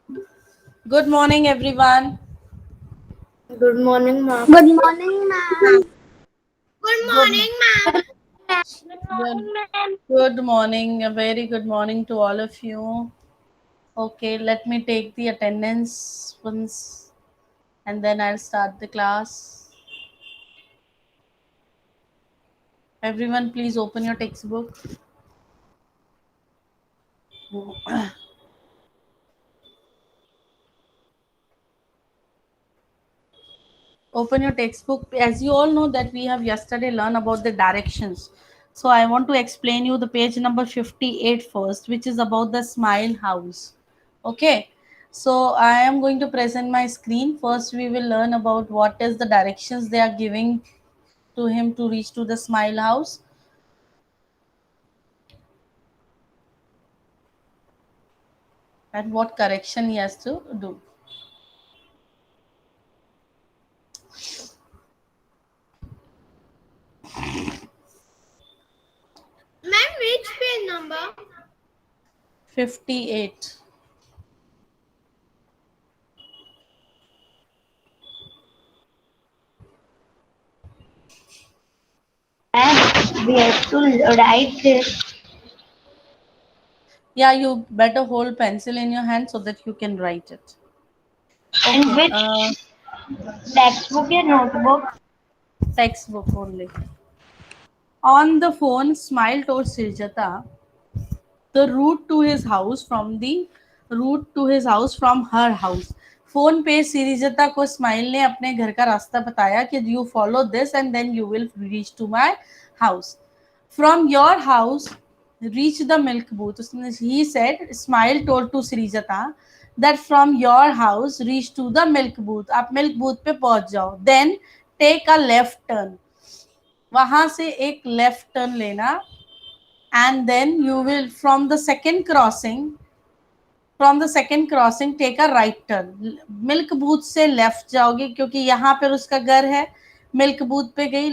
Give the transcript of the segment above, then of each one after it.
Good morning, everyone. Good morning, ma'am. Good morning, ma'am. Good Good, morning, ma'am. good, good morning. A very good morning to all of you. Okay, let me take the attendance once and then I'll start the class. Everyone, please open your textbook. Open your textbook. As you all know that we have yesterday learned about the directions. So I want to explain you the page number 58 first, which is about the smile house. Okay. So I am going to present my screen. First we will learn about what is the directions they are giving to him to reach to the smile house. And what correction he has to do. Ma'am, which page number? 58. And we have to write this. Yeah, you better hold pencil in your hand so that you can write it. In Okay. which textbook or notebook? Textbook only. On the phone, Smile told Srijata the route to his house from her house. Phone पे सिरिजता को smile ने अपने घर का रास्ता बताया कि you follow this and then you will reach to my house. From your house reach the milk booth. He said smile told to Sirijata that from your house reach to the milk booth. आप milk booth पे पहुंच जाओ. Then take a left turn. वहां से एक left turn लेना. And then you will from the second crossing take a right turn. Milk booth से left जाओगे क्योंकि यहाँ पर उसका घर है. मिल्क बूथ पे गई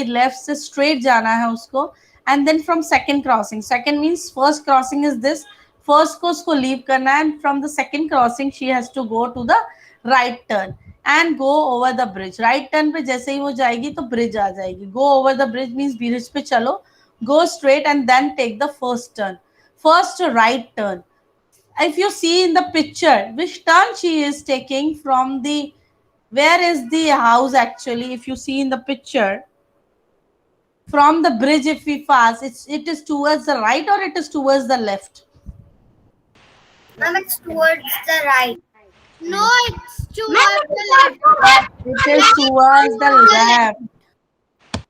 लेफ्ट से स्ट्रेट जाना है उसको. And then from second crossing, second means first crossing is this. First को उसको लीव करना है and from the second crossing she has to go to the right turn and go over the bridge. Right turn पे जैसे ही वो जाएगी तो ब्रिज आ जाएगी. Go over the bridge means bridge पे चलो. Go straight and then take the first turn. First right turn. If you see in the picture, which turn she is taking from the, where is the house actually? If you see in the picture, from the bridge, if we pass, it is towards the right or it is towards the left? Ma'am, it's towards the right. No, it's towards the left. It is Ma'am, it's towards the towards the left. left.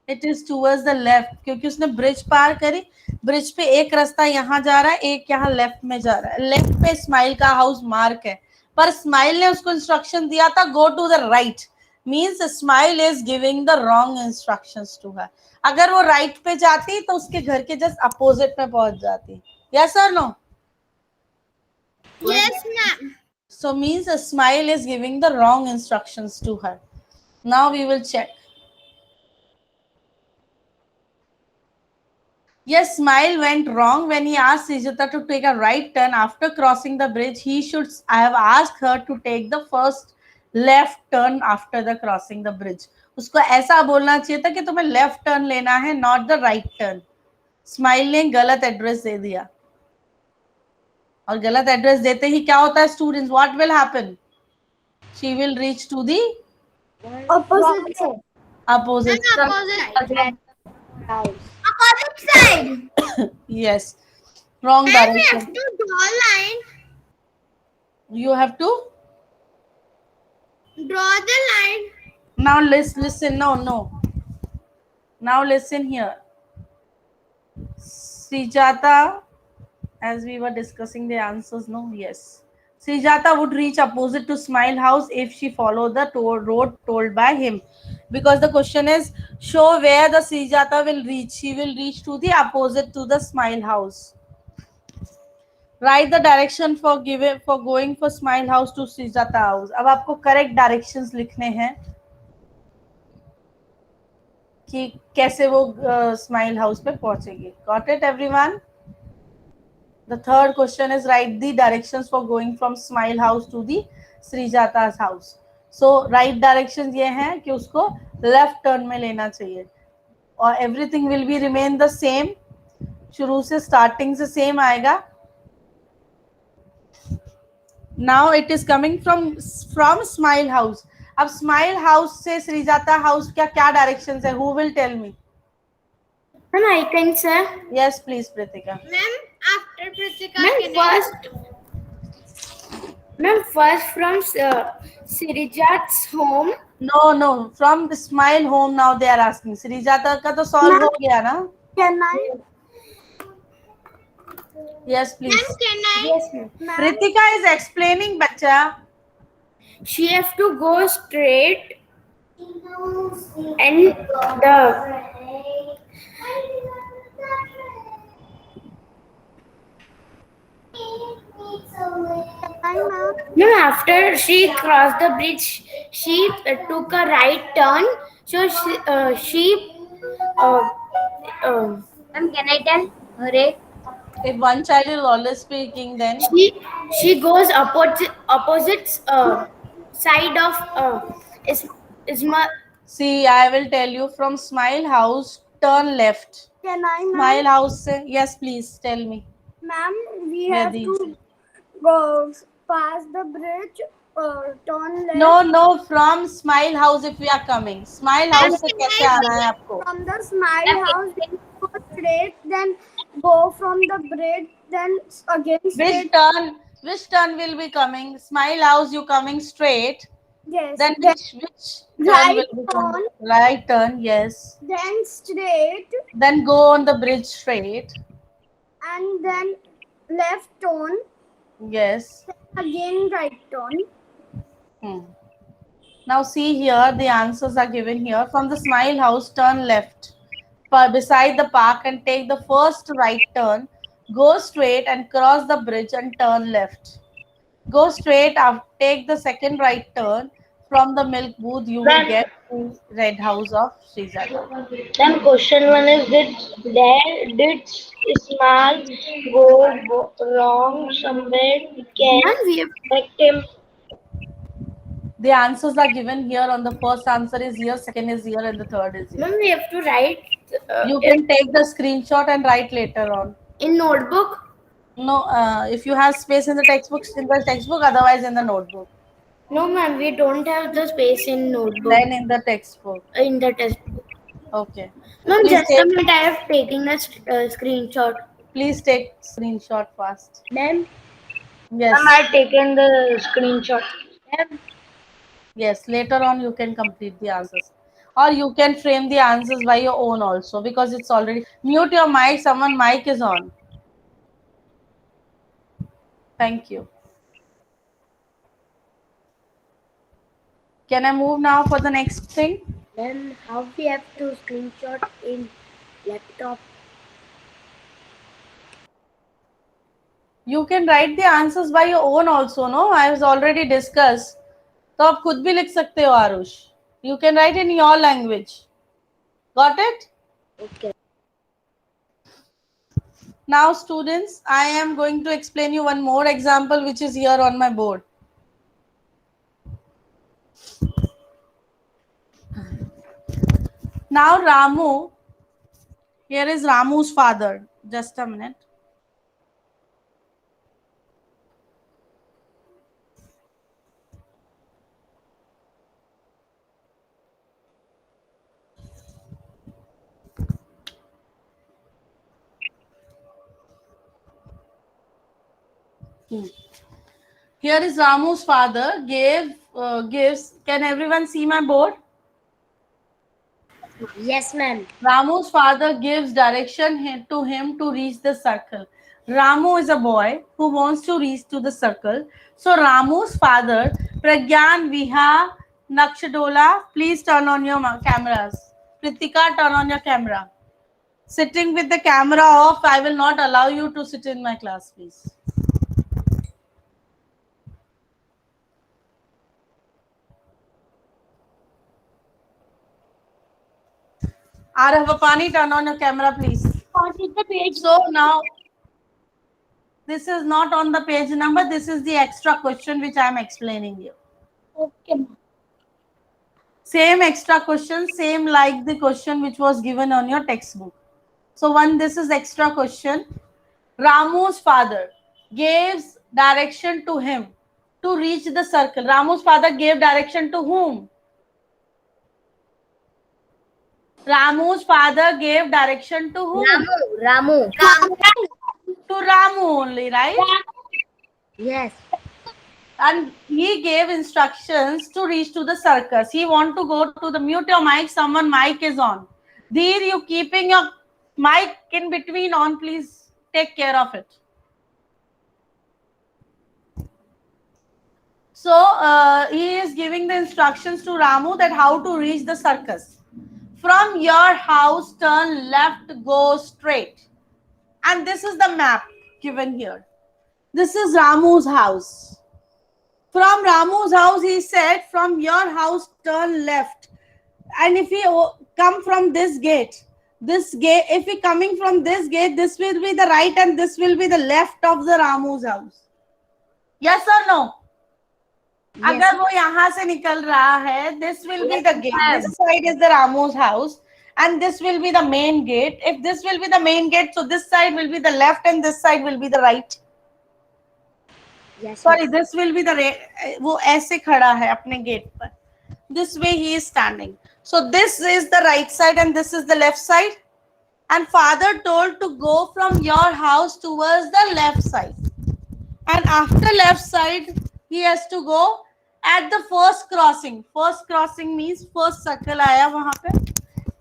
It is towards the left क्योंकि उसने bridge पार करी. Bridge पे एक रास्ता यहाँ जा रहा है, एक यहाँ लेफ्ट में जा रहा है. लेफ्ट पे स्माइल का हाउस मार्क है, पर स्माइल ने उसको इंस्ट्रक्शन दिया था go to the right. Means smile is giving the wrong instructions to her. अगर वो राइट पे जाती तो उसके घर के जस्ट अपोजिट में पहुंच जाती. यस और no? Yes, ma'am. So means a smile is giving the wrong instructions to her. Now we will check. Yes, Smile went wrong when he asked Srijata to take a right turn after crossing the bridge. He should have asked her to take the first left turn after the crossing the bridge. उसको ऐसा बोलना चाहिए था कि तुम्हें left turn लेना है, not the right turn. Smile ने गलत एड्रेस दे दिया. और गलत एड्रेस देते ही क्या होता है students? What will happen? She will reach to the Opposite side. Opposite. Ma'am, opposite. Again, house. Opposite side. Yes, wrong Ma'am, we have direction. to draw line. You have to Draw the line. now listen. No. Now listen here. Srijata, as we were discussing the answers, no? Yes. Srijata would reach opposite to Smile House if she followed the road told by him. Because the question is, show where the Srijata will reach. She will reach to the opposite to the Smile House. Write the direction for going for Smile House to Srijata House. अब आपको correct directions लिखने हैं कि कैसे वो smile house पे पहुंचेगी. Got it, everyone? The third question is write the directions for going from Smile House to the Srijata's house. So right directions ये हैं कि उसको left turn में लेना चाहिए और everything will be remain the same. शुरू से starting से same आएगा. Now it is coming from Smile House. अब Smile House से Srijata House क्या directions है? Who will tell me? Ma'am, I can say. Yes, please, Pritika. Ma'am, after Pritika, Ma'am, first from Sirijat's home. No, from the Smile home now they are asking. Srijata का तो solve हो गया ना? Can I? Yes, please. Ma'am, can I? Yes, ma'am. Pritika is explaining, बच्चा. She have to go straight and the. No, after she crossed the bridge, she took a right turn. So Ma'am, can I tell? Hooray. If one child is always speaking, then She goes opposite side of Isma. see, I will tell you from Smile House, turn left. Can I, Smile House से yes, please tell me. Ma'am, we Yeah, have these. to go past the bridge, turn left. No, from Smile House if we are coming. Smile House से कैसे आना है आपको? From the Smile House, then go straight, then go from the bridge, then again straight. Which turn will be coming? Smile House, you coming straight. Yes. Then which turn right will be coming? turn. Right turn, yes. Then straight, Then go on the bridge straight. and then left turn, Yes. again right turn. Now see here, the answers are given here. From the Smile House, turn left. Beside the park and take the first right turn. Go straight and cross the bridge and turn left. Go straight, take the second right turn. From the milk booth, you will get to Red House of Srijata. Then question one is did Ismail go wrong somewhere? Can correct him? The answers are given here. On the first answer is here, second is here, and the third is here. Ma'am, we have to write. You can take the screenshot and write later on. In notebook. No, if you have space in the textbook, otherwise in the notebook. No, ma'am, we don't have the space in notebook. Then in the textbook. In the textbook. Okay. Ma'am, Please just a take- minute, I have taken a screenshot. Please take screenshot fast. Ma'am? Yes. Ma'am, I have taken the screenshot. Yes, later on you can complete the answers. Or you can frame the answers by your own also because it's already... Mute your mic, someone mic is on. Thank you. Can I move now for the next thing? Then how we have to screenshot in laptop? You can write the answers by your own also, no? I was already discussed. तो आप खुद भी लिख सकते हो Aarush. You can write in your language. Got it? Okay. Now students, I am going to explain you one more example which is here on my board. Now Ramu, here is Ramu's father. Just a minute. Here is Ramu's father gives. Can everyone see my board? Yes, ma'am. Ramu's father gives direction to him to reach the circle. Ramu is a boy who wants to reach to the circle. So Ramu's father, Pragyan, Viha, Nakshadola, please turn on your cameras. Pritika, turn on your camera. Sitting with the camera off, I will not allow you to sit in my class, please. Arav Apani, turn on your camera, please. What is the page? So now, This is not on the page number. This is the extra question which I am explaining you. Okay, ma'am. Same extra question, same like the question which was given on your textbook. So this is extra question. Ramu's father gives direction to him to reach the circle. Ramu's father gave direction to whom? Ramu's father gave direction to whom? Ramu. To Ramu only, right? Yes. And he gave instructions to reach to the circus. He want to go to the mute your mic. Someone mic is on. Dheer, you keeping your mic in between on, please take care of it. So he is giving the instructions to Ramu that how to reach the circus. From your house, turn left, go straight. And this is the map given here. This is Ramu's house. From Ramu's house, he said, from your house, turn left. And if we come from this gate, if we coming from this gate, this will be the right and this will be the left of the Ramu's house. Yes or no? Yes. अगर वो यहाँ से निकल रहा है, this will be the gate. This side is the Ramu's house, and this will be the main gate. If this will be the main gate, so this side will be the left and this side will be the right. Yes. Sorry, this will be the वो ऐसे खड़ा है अपने gate पर. This way he is standing. So this is the right side and this is the left side. And father told to go from your house towards the left side. And after left side, he has to go at the first crossing. First crossing means first circle आया वहाँ पे.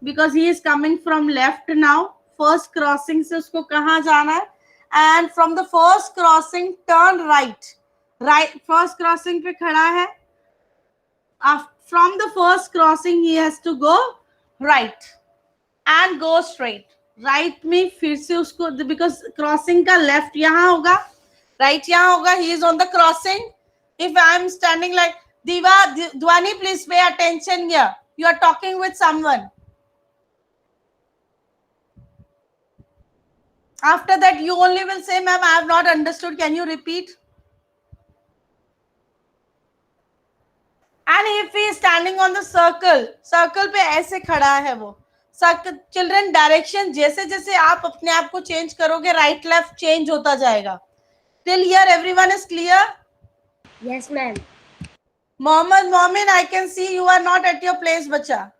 Because he is coming from left now. First crossing से उसको कहाँ जाना है? And from the first crossing, turn right. Right, first crossing पे खड़ा है. From the first crossing, he has to go right and go straight. Right में फिर से उसको, because crossing का left यहाँ होगा, right यहाँ होगा. He is on the crossing. If I am standing like Dhwani, please pay attention here. You are talking with someone. After that, you only will say, ma'am, I have not understood. Can you repeat? And if he is standing on the circle पे ऐसे खड़ा है वो. Children, direction जैसे जैसे आप अपने आप को change करोगे, right left change होता जाएगा. Till here, everyone is clear? Yes, ma'am. Momin, I can see you are not at your place, बच्चा.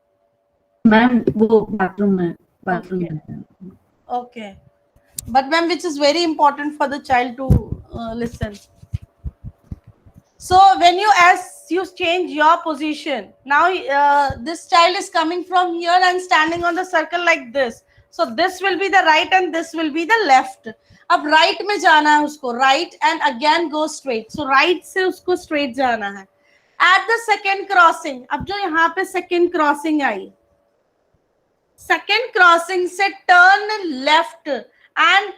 मैम वो बाथरूम में Okay. But ma'am, which is very important for the child to listen. So when you change your position, now this child is coming from here and standing on the circle like this. So this will be the right and this will be the left. अब right में जाना है उसको, right and again go straight. So right से उसको straight जाना है. At the second crossing, अब जो यहाँ पे second crossing आई, second crossing से turn left and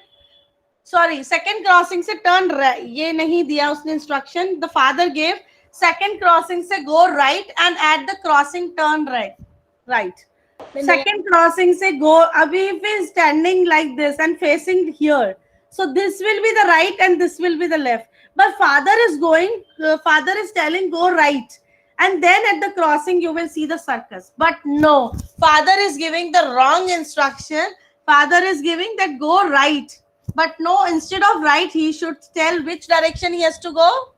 second crossing से turn right. ये नहीं दिया उसने instruction. The father gave second crossing से go right and at the crossing turn right. Second crossing से go. अभी if he is standing like this and facing here, so this will be the right and this will be the left. But father is telling go right. And then at the crossing, you will see the circus. But no, father is giving the wrong instruction. Father is giving that go right. But no, instead of right, he should tell which direction he has to go.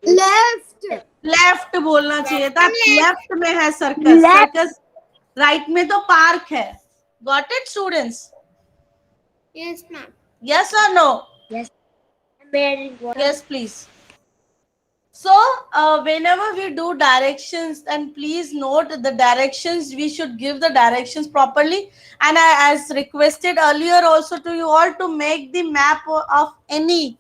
Left. Left बोलना चाहिए था. Left में है circus. Circus right में तो park है. Got it, students? Yes, ma'am. Yes or no? Yes. Very important. Yes, please. So whenever we do directions, and please note the directions, we should give the directions properly. And as requested earlier also to you all to make the map of any,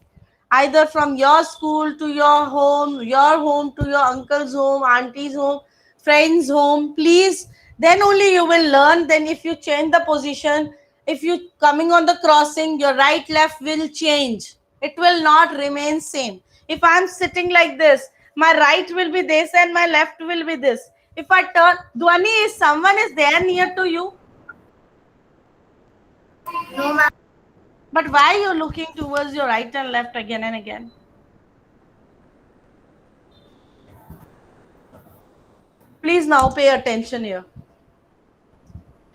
either from your school to your home to your uncle's home, auntie's home, friend's home, please. Then only you will learn. Then if you change the position, if you coming on the crossing, your right left will change. It will not remain same. If I am sitting like this, my right will be this and my left will be this. If I turn, Dhwani, if someone is there near to you? No, ma'am. But why you're looking towards your right and left again and again? Please now pay attention here.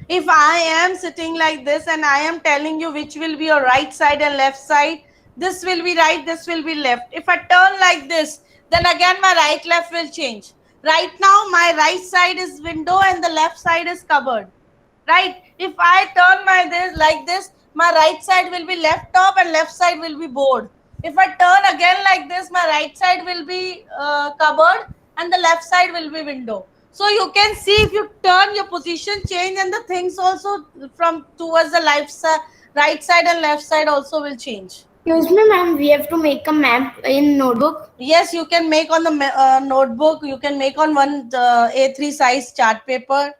If I am sitting like this and I am telling you which will be your right side and left side, this will be right, this will be left. If I turn like this, then again my right left will change. Right now my right side is window and the left side is cupboard. Right? If I turn my this like this, my right side will be left top and left side will be board. If I turn again like this, my right side will be cupboard and the left side will be window. So you can see if you turn your position change and the things also from towards the right side and left side also will change. Excuse me, ma'am. We have to make a map in notebook. Yes, you can make on the notebook. You can make on one A3 size chart paper.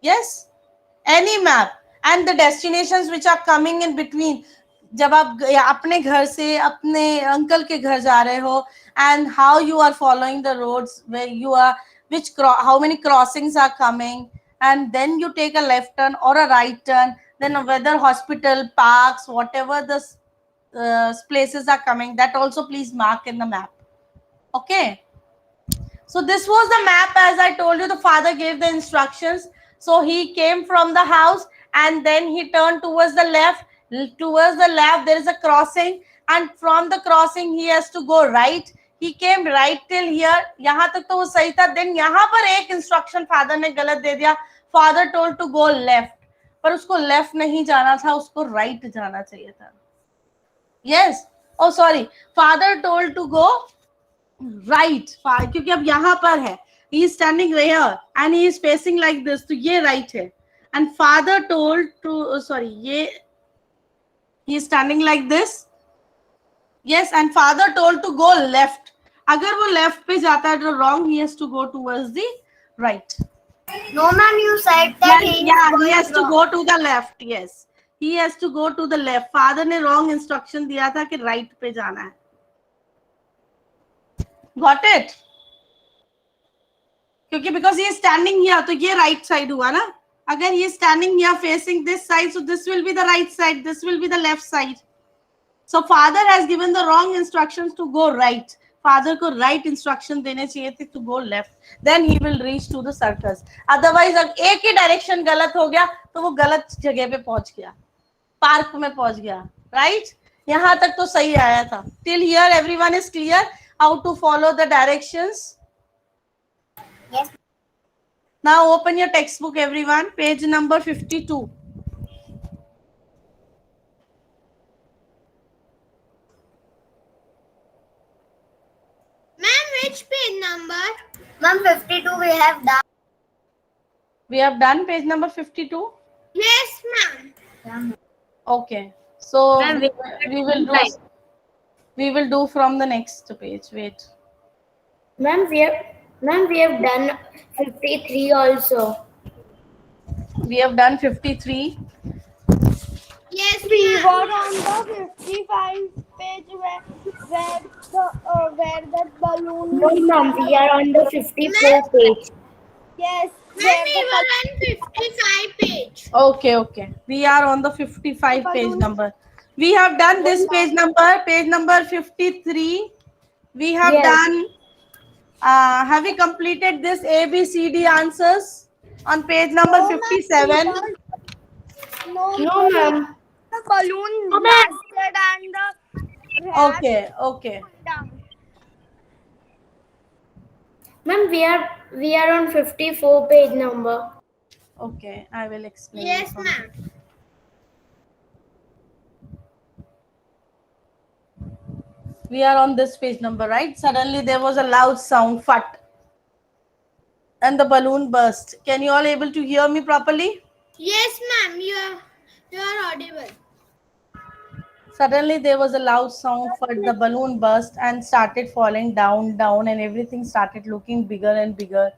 Yes, any map and the destinations which are coming in between. जब आप अपने घर से अपने uncle के घर जा रहे हो and how you are following the roads where you are how many crossings are coming, and then you take a left turn or a right turn, then whether hospital, parks, whatever the places are coming, that also please mark in the map. Okay, so this was the map. As I told you, the father gave the instructions. So he came from the house and then he turned towards the left. Towards the left, there is a crossing, and from the crossing, he has to go right. He came right till here. यहाँ तक तो वो सही था. Then यहाँ पर एक instruction father ने गलत दे दिया. Father told to go left, पर उसको left नहीं जाना था, उसको right जाना चाहिए था. Yes. Oh sorry. Father told to go right, क्योंकि अब यहाँ पर है. He is standing here and he is facing like this, तो ये right है. And father told to ये he is standing like this. Yes, and father told to go left. अगर वो left पे जाता है तो wrong, he has to go towards the right. No, ma'am, you said that he has to go to the left. Yes, he has to go to the left. Father ने wrong instruction दिया था कि right पे जाना है. Got it? क्योंकि because he is standing here, तो ये right side हुआ ना. अगर he is standing here facing this side, so this will be the right side, this will be the left side. So father has given the wrong instructions to go right. Father को right instruction देने चाहिए थे to go left. Then he will reach to the circus. Otherwise, अगर एक ही direction गलत हो गया, तो वो गलत जगह पे पहुंच गया, पार्क में पहुंच गया. Right? यहाँ तक तो सही आया था. Till here, everyone is clear how to follow the directions. Yes. Now open your textbook, everyone. Page number 52. Ma'am, which page number? Ma'am, 52 we have done. We have done page number 52. Yes, ma'am. Okay. So Ma'am, we will do from the next page. Wait. Ma'am, we have done 53 also. We have done 53. Yes, We ma'am. got on the 55 page where the balloon. No, ma'am, we are on the 54 page. Yes. Ma'am, we were on 55 page. Okay. We are on the 55 page number. We have done this page number 53. We have done. Have we completed this ABCD answers on page number 57? No, ma'am. The balloon blasted and the Okay. down. Ma'am, we are on 54 page number. Okay, I will explain. Yes, ma'am. We are on this page number, right? Suddenly there was a loud sound, fat, and the balloon burst. Can you all able to hear me properly? Yes, ma'am. You are audible. Suddenly there was a loud sound, fat, the balloon burst and started falling down, and everything started looking bigger and bigger.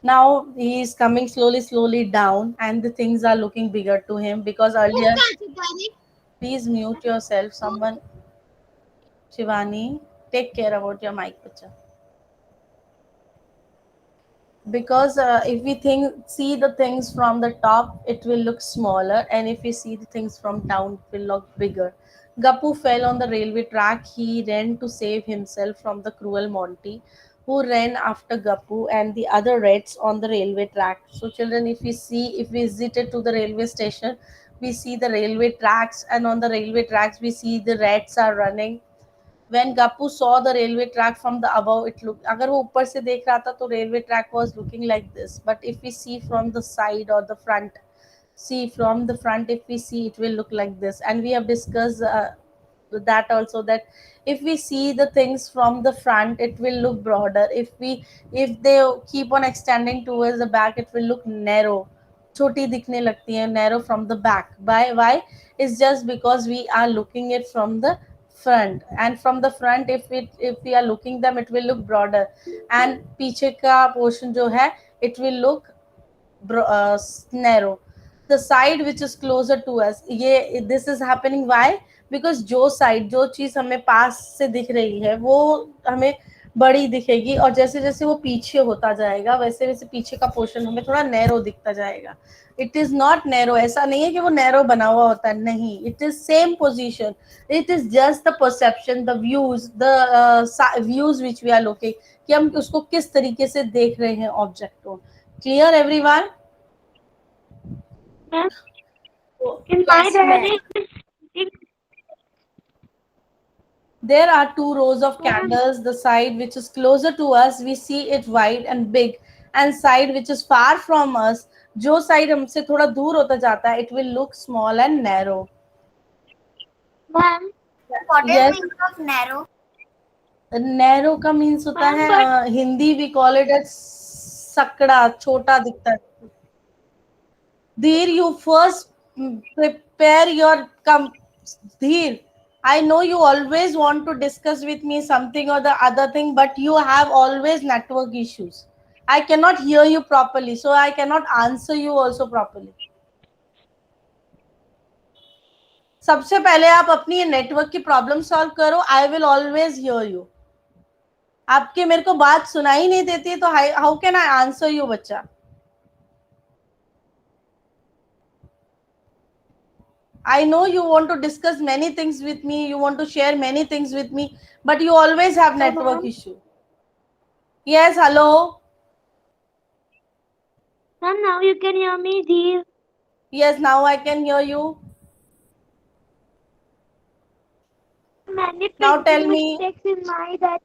Now he is coming slowly down, and the things are looking bigger to him because earlier. Please mute yourself. Someone. Shivani, take care about your mic, picture. because if we see the things from the top, it will look smaller, and if we see the things from down, it will look bigger. Gappu fell on the railway track. He ran to save himself from the cruel Monty, who ran after Gappu and the other rats on the railway track. So children, if we visited to the railway station, we see the railway tracks, and on the railway tracks we see the rats are running. When Gappu saw the railway track from the above, it looked, अगर वो ऊपर से देख रहा था तो railway track was looking like this. But if we see from the side or the front, see from the front, if we see, it will look like this. And we have discussed that also, that if we see the things from the front, it will look broader. If they keep on extending towards the back, it will look narrow. छोटी दिखने लगती है, narrow from the back. Why? It's just because we are looking it from the front, and from the front, if we are looking them, it will look broader, and पीछे का portion जो है, it will look narrow. The side which is closer to us, ये this is happening. Why? Because जो चीज हमें पास से दिख रही है वो हमें बड़ी दिखेगी, और जैसे जैसे वो पीछे होता जाएगा वैसे वैसे पीछे का पोर्शन हमें थोड़ा नैरो दिखता जाएगा. इट इज नॉट नैरो, ऐसा नहीं है कि वो नैरो बना हुआ होता है, नहीं, it is same position. It is just the perception, the views which we are looking, कि हम उसको किस तरीके से देख रहे हैं ऑब्जेक्ट को. Clear everyone? In my Yes, ma'am. diary, There are two rows of candles. The side which is closer to us, we see it wide and big, and side which is far from us, जो side हमसे थोड़ा दूर होता जाता है, it will look small and narrow. ma'am, What is Yes, meaning of narrow? narrow का means होता Ma'am, है, Hindi we call it as सकड़ा, छोटा दिखता है. Dheer, you first prepare your Dheer, I know you always want to discuss with me something or the other thing, but you have always network issues. I cannot hear you properly, so I cannot answer you also properly. सबसे पहले आप अपनी ये network की problem solve करो. I will always here you. आपके मेरे को बात सुनाई नहीं देती है, तो how can I answer you बच्चा? I know you want to discuss many things with me, you want to share many things with me, but you always have network issue. Yes, hello. ma'am, now you can hear me, dear. Yes, now I can hear you. Many Now tell printing me. mistakes in my diary.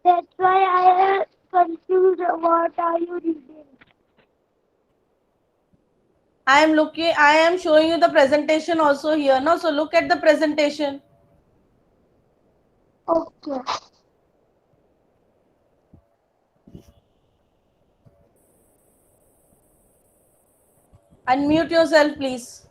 That's why I am confused. What are you reading? I am showing you the presentation also here. No, so look at the presentation. Okay. Unmute yourself, please.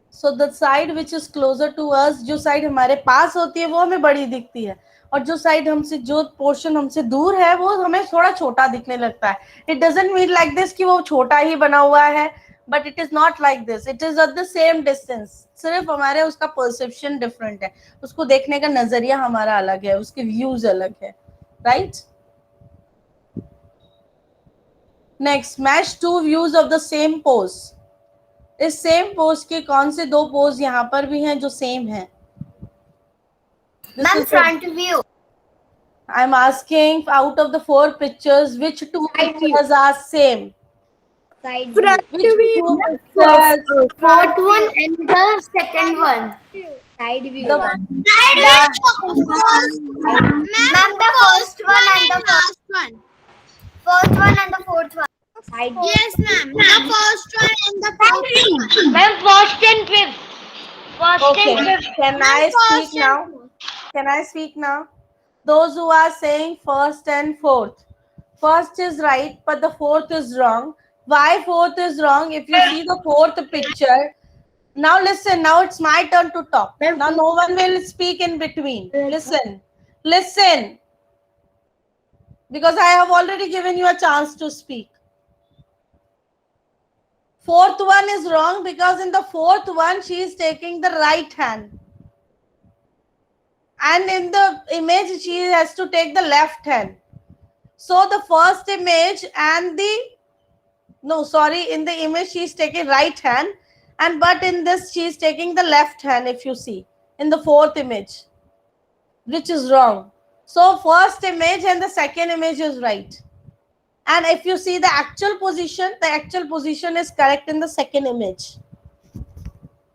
So the side which is closer to us, जो side हमारे पास होती है वो हमें बड़ी दिखती है, और जो साइड हमसे, जो पोर्शन हमसे दूर है, वो हमें थोड़ा छोटा दिखने लगता है. It doesn't mean like this कि वो छोटा ही बना हुआ है, but it is not like this. It is at the same distance. सिर्फ हमारे उसका परसेप्शन डिफरेंट है, उसको देखने का नजरिया हमारा अलग है, उसके व्यूज अलग है. Right? Next, match to views of the same pose. इस सेम पोज के कौन से दो पोज यहाँ पर भी हैं जो सेम है? Ma'am, front view. I'm asking, out of the 4 pictures, which 2 pictures are same? Side Front view. Which view. 2 pictures? Fourth one and the second one. Side view. The, Ma'am, the first one and the last one. First one and the fourth one. Side view. Yes, ma'am. The first one and the fourth one. Ma'am, first and fifth. First okay. and fifth. Can I speak now? Can I speak now? Those who are saying first and fourth. First is right, but the fourth is wrong. Why fourth is wrong? If you see the fourth picture, now listen, now it's my turn to talk. Now no one will speak in between. Listen. Because I have already given you a chance to speak. Fourth one is wrong because in the fourth one, she is taking the right hand. and in the image she has to take the left hand. So the first image and in the image she is taking right hand, and but in this she is taking the left hand, if you see in the fourth image, which is wrong. So first image and the second image is right. And if you see the actual position is correct in the second image.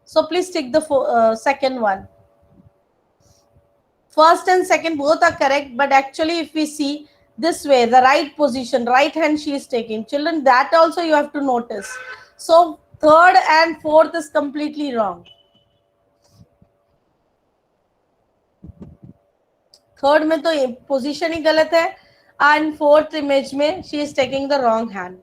So please take the second one. First and second both are correct, but actually if we see this way, the right position, right hand she is taking. Children, that also you have to notice. So third and fourth is completely wrong. Third में तो position ही गलत है, and fourth image में she is taking the wrong hand.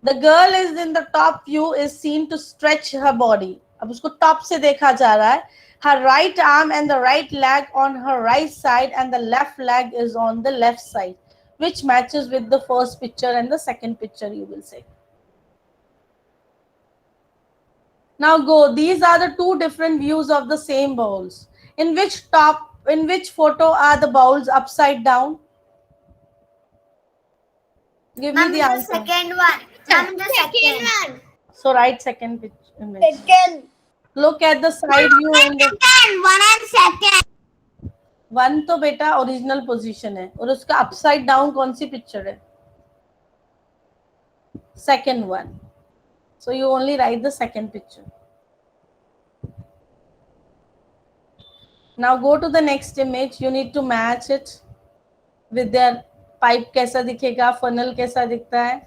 The girl is in the top view is seen to stretch her body. अब उसको top से देखा जा रहा है. Her right arm and the right leg on her right side and the left leg is on the left side, which matches with the first picture and the second picture, you will say. Now go. These are the two different views of the same bowls. In which photo are the bowls upside down? Give me the answer. Second one. Ma'am, the second one. So write second image. Second. Look at the side view and the One and second. one तो बेटा original position है और उसका upside down कौन सी picture है? Second one. So you only write the second picture. Now go to the next image. You need to match it with their pipe कैसा दिखेगा, funnel कैसा दिखता है.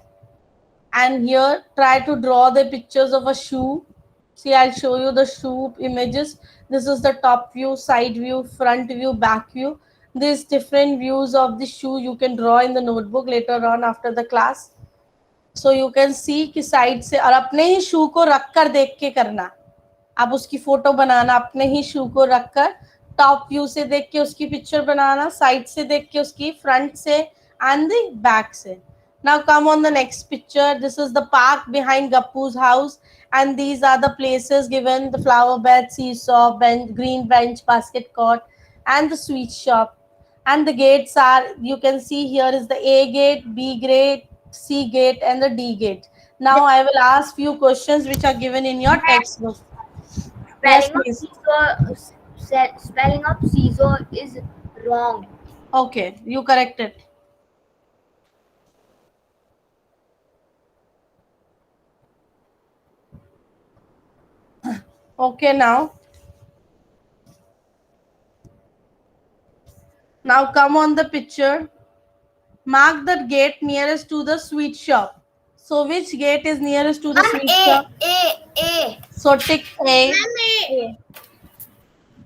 And here try to draw the pictures of a shoe. See, I'll show you the shoe images. This is the top view, side view, front view, back view. These different views of the shoe you can draw in the notebook later on after the class. So you can see कि side से और अपने ही shoe को रख कर देख के करना. आप उसकी फोटो बनाना अपने ही shoe को रख कर, top view से देख के उसकी picture बनाना, side से देख के उसकी front से and the back से. Now come on the next picture. This is the park behind Gappu's house, and these are the places given: the flower bed, seesaw, bench, green bench, basket court, and the sweet shop. And the gates are, you can see here is the A gate, B gate, C gate, and the D gate. Now I will ask few questions which are given in your textbook. Yes, please. Spelling of seesaw is wrong. Okay, you correct it. Okay, now come on the picture. Mark the gate nearest to the sweet shop. So which gate is nearest to the sweet shop? A. So tick A. A.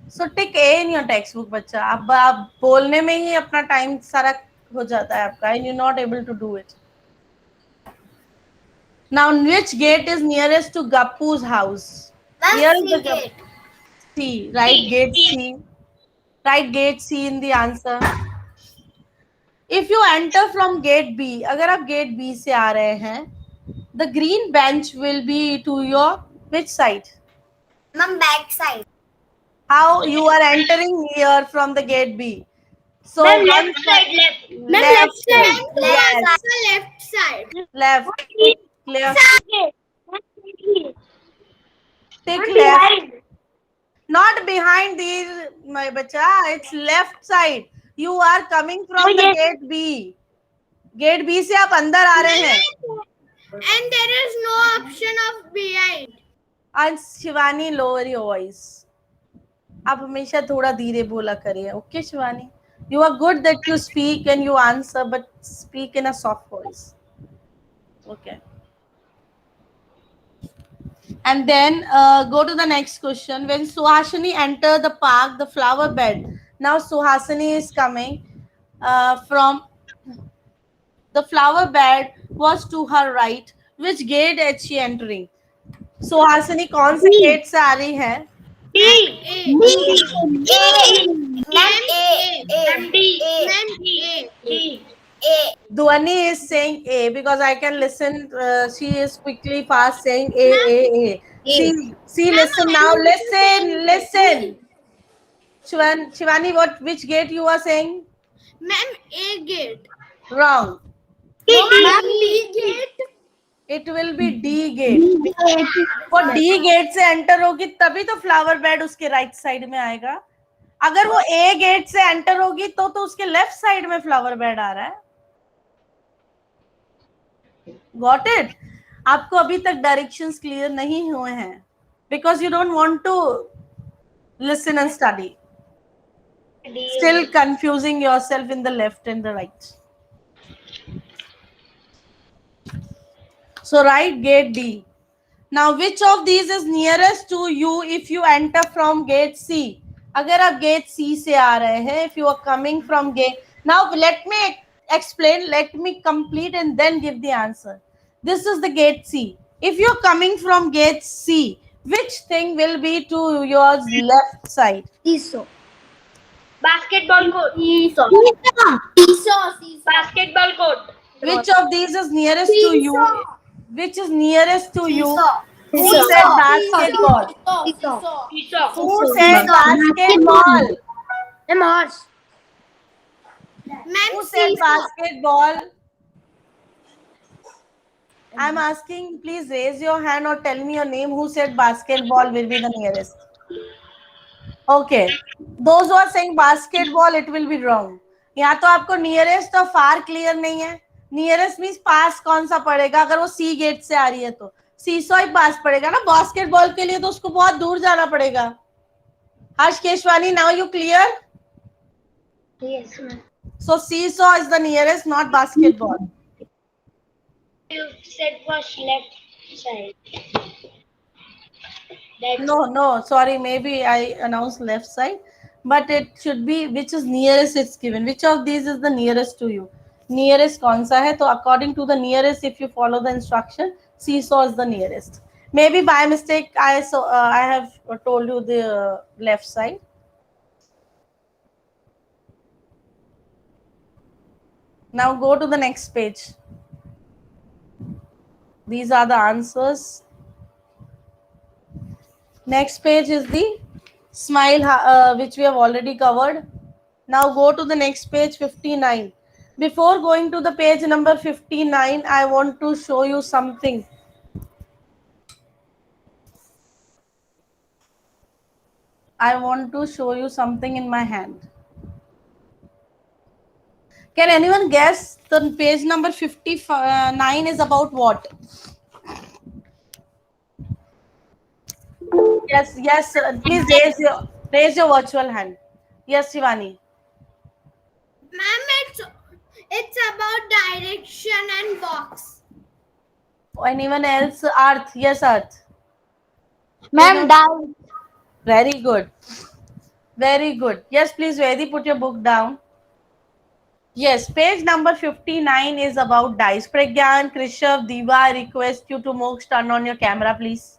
So tick A in your textbook, बच्चा. अब आप बोलने में ही अपना time सारा हो जाता है आपका, and you're not able to do it. Now, which gate is nearest to Gappu's house? Here is the gate. C. Write gate C. Write gate C in the answer. If you enter from gate B, अगर आप gate B से आ रहे हैं, the green bench will be to your which side? Ma'am, back side. How you are entering here from the gate B? So Ma'am, one left side, left. Ma'am, left side. Yes. Left side. Left. Left. Take left. Not behind these, my bacha. It's left side. You are coming from the gate B. Gate B से आप अंदर आ रहे हैं. And there is no option of behind. And Shivani, lower your voice. आप हमेशा थोड़ा धीरे बोला करिए. Okay, Shivani. You are good that you speak and you answer, but speak in a soft voice. Okay. And then go to the next question. When Suhasini entered the park, the flower bed. Now Suhasini is coming from the flower bed was to her right. Which gate is she entering? Suhasini कौन से gate से आ रही है? Dhwani is saying A because I can listen. She is quickly fast saying A. See, listen now. Listen. Shivani, which gate you are saying? Ma'am, A gate. Wrong. Ma'am, B gate. It will be D gate. वो D gate से enter होगी तभी तो flower bed उसके right side में आएगा. अगर वो A gate से enter होगी तो उसके left side में flower bed आ रहा है. Got it? आपको अभी तक directions clear नहीं हुए हैं because you don't want to listen and study. Still confusing yourself in the left and the right. So write gate D. Now which of these is nearest to you if you enter from gate C? अगर आप gate C से आ रहे हैं, if you are coming from gate, now let me explain, let me complete and then give the answer. This is the gate C. If you're coming from gate C, which thing will be to your left side? Seesaw. Basketball court. Seesaw. Basketball court. Which of these is nearest to you? Which is nearest to you? Who Seesaw. said basketball? Seesaw. Seesaw. Who said basketball? Ma'am, horse. Ma'am, Who said seesaw. basketball? I'm asking, please raise your hand or tell me your name. Who said basketball will be the nearest? Okay. Those who are saying basketball, it will be wrong. यहाँ तो आपको nearest और far clear नहीं है. Nearest means पास कौन सा पड़ेगा अगर वो C gate से आ रही है तो सीसॉ ही पास पड़ेगा ना. बास्केटबॉल के लिए तो उसको बहुत दूर जाना पड़ेगा. हर्ष Keswani, now you clear? Yes, ma'am. So seesaw is the nearest, not basketball. You said was left side. That's No, sorry, maybe I announced left side, but it should be which is nearest it's given. Which of these is the nearest to you? Nearest कौन सा है? तो according to the nearest, if you follow the instruction, seesaw is the nearest. Maybe by mistake I have told you the left side. Now go to the next page. These are the answers. Next page is the smile, which we have already covered. Now go to the next page, 59. Before going to the page number 59, I want to show you something. I want to show you something in my hand. Can anyone guess the page number 59 is about what? Yes, please raise your virtual hand. Yes, Shivani. Ma'am, it's about direction and box. Anyone else? Earth. Yes, Earth. Ma'am, down. Very good. Very good. Yes, please, Vedi, put your book down. Yes, page number 59 is about dice. Pragyan, Krishav, Diva, I request you to Moksha turn on your camera, please.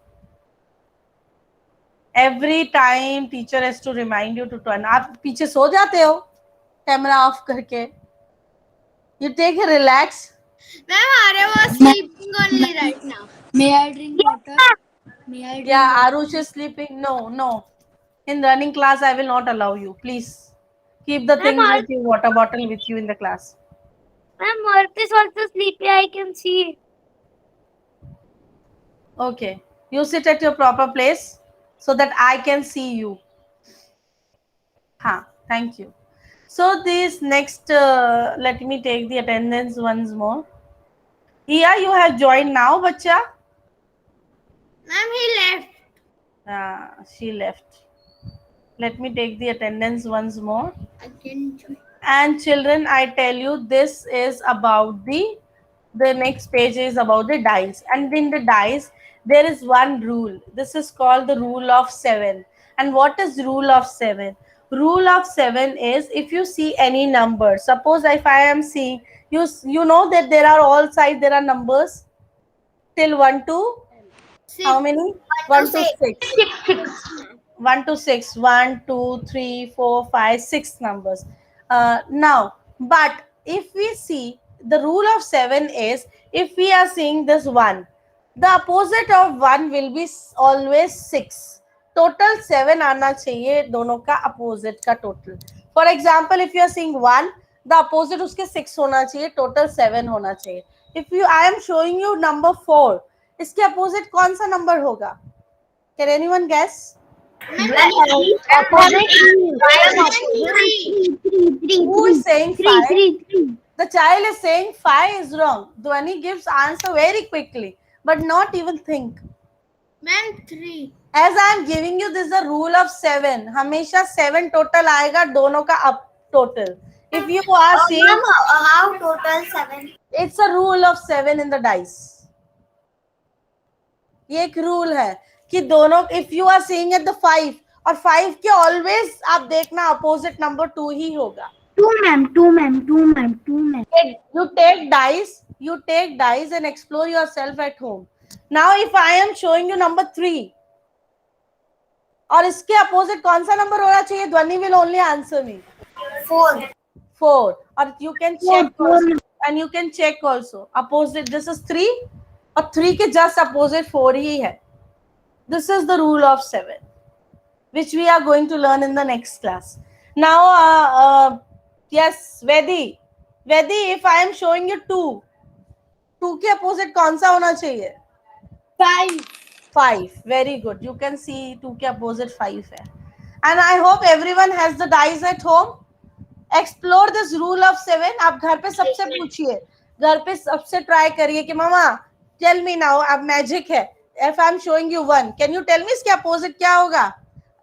Every time teacher has to remind you to turn. आप पीछे सो जाते हो camera off करके. You take a relax. Ma'am, Arya was sleeping only right now. May I drink water? May I drink Yeah, Arush is sleeping. No. In running class, I will not allow you. Please keep the things with you, water bottle with you in the class. Ma'am, Earth is also sleepy. I can see. Okay. You sit at your proper place so that I can see you. Thank you. So this next, let me take the attendance once more. Iya, you have joined now, bacha? Ma'am, he left. She left. Let me take the attendance once more. Again, join. And children, I tell you, this is about the next page is about the dice. And in the dice, there is one rule. This is called the rule of 7. And what is rule of 7? Rule of 7 is if you see any number, suppose if I am seeing, you know that there are all sides, there are numbers till 1 to, how many? 1 to 6. 1 to 6. 1, 2, 3, 4, 5, 6 numbers. Now, but if we see the rule of 7 is if we are seeing this 1, the opposite of 1 will be always 6. Total 7 आना चाहिए दोनों का opposite का total. For example if you are seeing 1, the opposite उसके 6 होना चाहिए, total 7 होना चाहिए. If you I am showing you number 4, इसके अपोजिट कौन सा नंबर होगा? Can anyone guess? Who is saying 5? The child is saying 5 is wrong. Dhwani gives answer very quickly, but not even think. Ma'am, 3. As I am giving you, this is the rule of 7. हमेशा 7 total आएगा दोनों का up total. If you are seeing, Ma'am, how total 7? it's a rule of 7 in the dice. ये एक rule है कि दोनों, if you are seeing at the 5 और 5 के always आप देखना opposite number 2 ही होगा. 2 ma'am, 2 ma'am, 2 ma'am, 2 ma'am. You take dice and explore yourself at home. Now if I am showing you number 3 और इसके अपोजिट कौन सा नंबर होना चाहिए? ध्वनि will only answer me. 4. 4. और you can check also, and you can check also. Opposite, this is 3 और 3 के just opposite 4 ही है. This is the rule of 7, which we are going to learn in the next class. Now, yes, Vedi, if I am showing you 2 के opposite कौन सा होना चाहिए? 5. Very good. You can see 2 के opposite 5 है. And I hope everyone has the dice at home. Explore this rule of 7. आप घर पे सबसे पूछिए, घर पे सबसे ट्राई करिए कि मामा tell me now, अब मैजिक है. If I am showing you 1, can you tell me इसके opposite क्या होगा?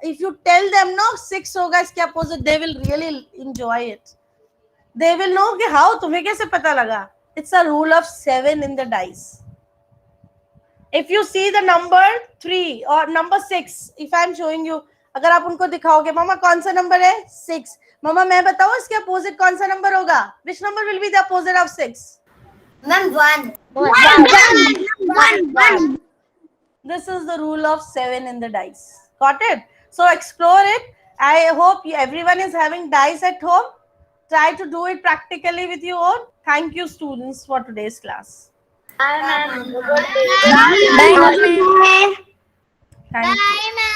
If you tell them no 6 होगा इसके opposite, they will really enjoy it. They will know कि how, तुम्हें कैसे पता लगा? It's a rule of 7 in the dice. If you see the number 3 or number 6, if I am showing you, अगर आप उनको दिखाओगे मामा कौन सा नंबर है? 6. मामा मैं बताऊं इसके अपोजिट कौन सा नंबर होगा? Which number will be the opposite of 6? Ma'am, 1. 1. This is the rule of 7 in the dice. Got it? So explore it. I hope everyone is having dice at home. Try to do it practically with your own. Thank you, students, for today's class. Bye, ma'am. Thank you.